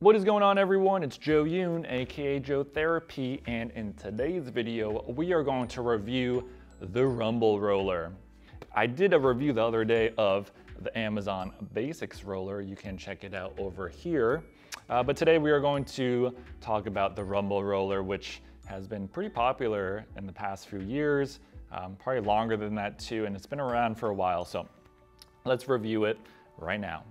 What is going on, everyone? It's Joe Yoon, aka Joetherapy, and in today's video, we are going to review the Rumble Roller. I did a review the other day of the Amazon Basics roller. You can check it out over here. But today we are going to talk about the Rumble Roller, which has been pretty popular in the past few years, probably longer than that too, and it's been around for a while. So let's review it right now.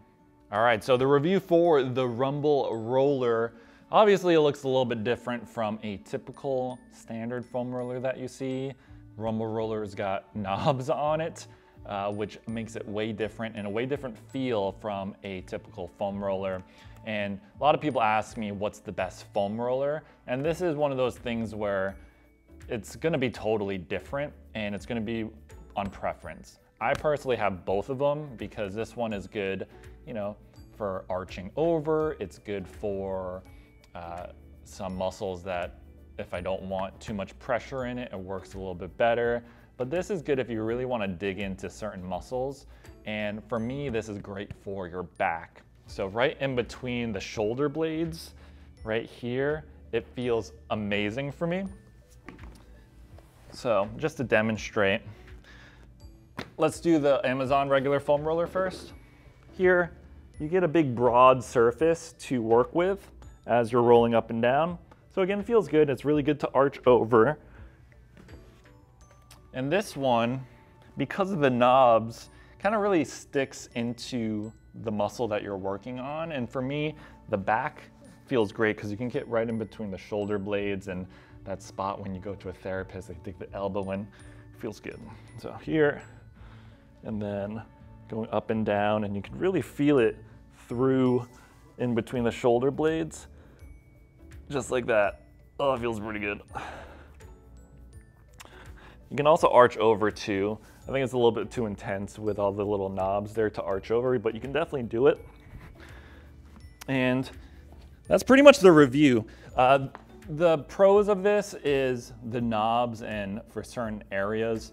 All right, so the review for the Rumble Roller, obviously it looks a little bit different from a typical standard foam roller that you see. Rumble Roller's got knobs on it, which makes it way different and a way different feel from a typical foam roller. And a lot of people ask me what's the best foam roller, and this is one of those things where it's gonna be totally different and it's gonna be on preference. I personally have both of them because this one is good, you know, for arching over. It's good for some muscles that if I don't want too much pressure in it, it works a little bit better. But this is good if you really want to dig into certain muscles. And for me, this is great for your back. So right in between the shoulder blades, right here, it feels amazing for me. So just to demonstrate, let's do the Amazon regular foam roller first. Here, you get a big broad surface to work with as you're rolling up and down. So again, it feels good. It's really good to arch over. And this one, because of the knobs, kind of really sticks into the muscle that you're working on. And for me, the back feels great because you can get right in between the shoulder blades and that spot when you go to a therapist, they dig the elbow in. Feels good. So here, and then going up and down, and you can really feel it through in between the shoulder blades, just like that. Oh, it feels pretty good. You can also arch over too. I think it's a little bit too intense with all the little knobs there to arch over, but you can definitely do it. And that's pretty much the review. The pros of this is the knobs, and for certain areas,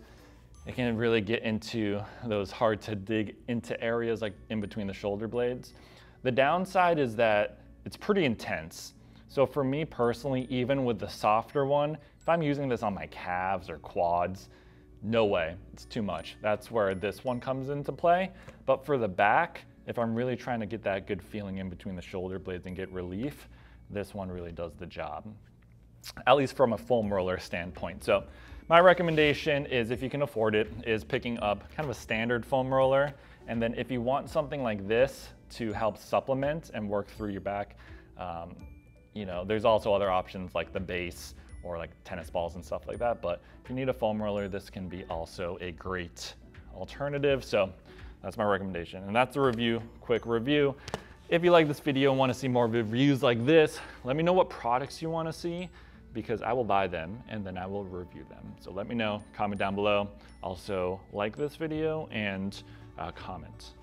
it can really get into those hard to dig into areas like in between the shoulder blades. The downside is that it's pretty intense. So for me personally, even with the softer one, if I'm using this on my calves or quads, no way, it's too much. That's where this one comes into play. But for the back, if I'm really trying to get that good feeling in between the shoulder blades and get relief, this one really does the job, at least from a foam roller standpoint. So my recommendation is, if you can afford it, is picking up kind of a standard foam roller. And then if you want something like this to help supplement and work through your back, you know, there's also other options like the base or like tennis balls and stuff like that. But if you need a foam roller, this can be also a great alternative. So that's my recommendation. And that's the review, quick review. If you like this video and want to see more reviews like this, let me know what products you want to see, because I will buy them and then I will review them. So let me know, comment down below. Also like this video and comment.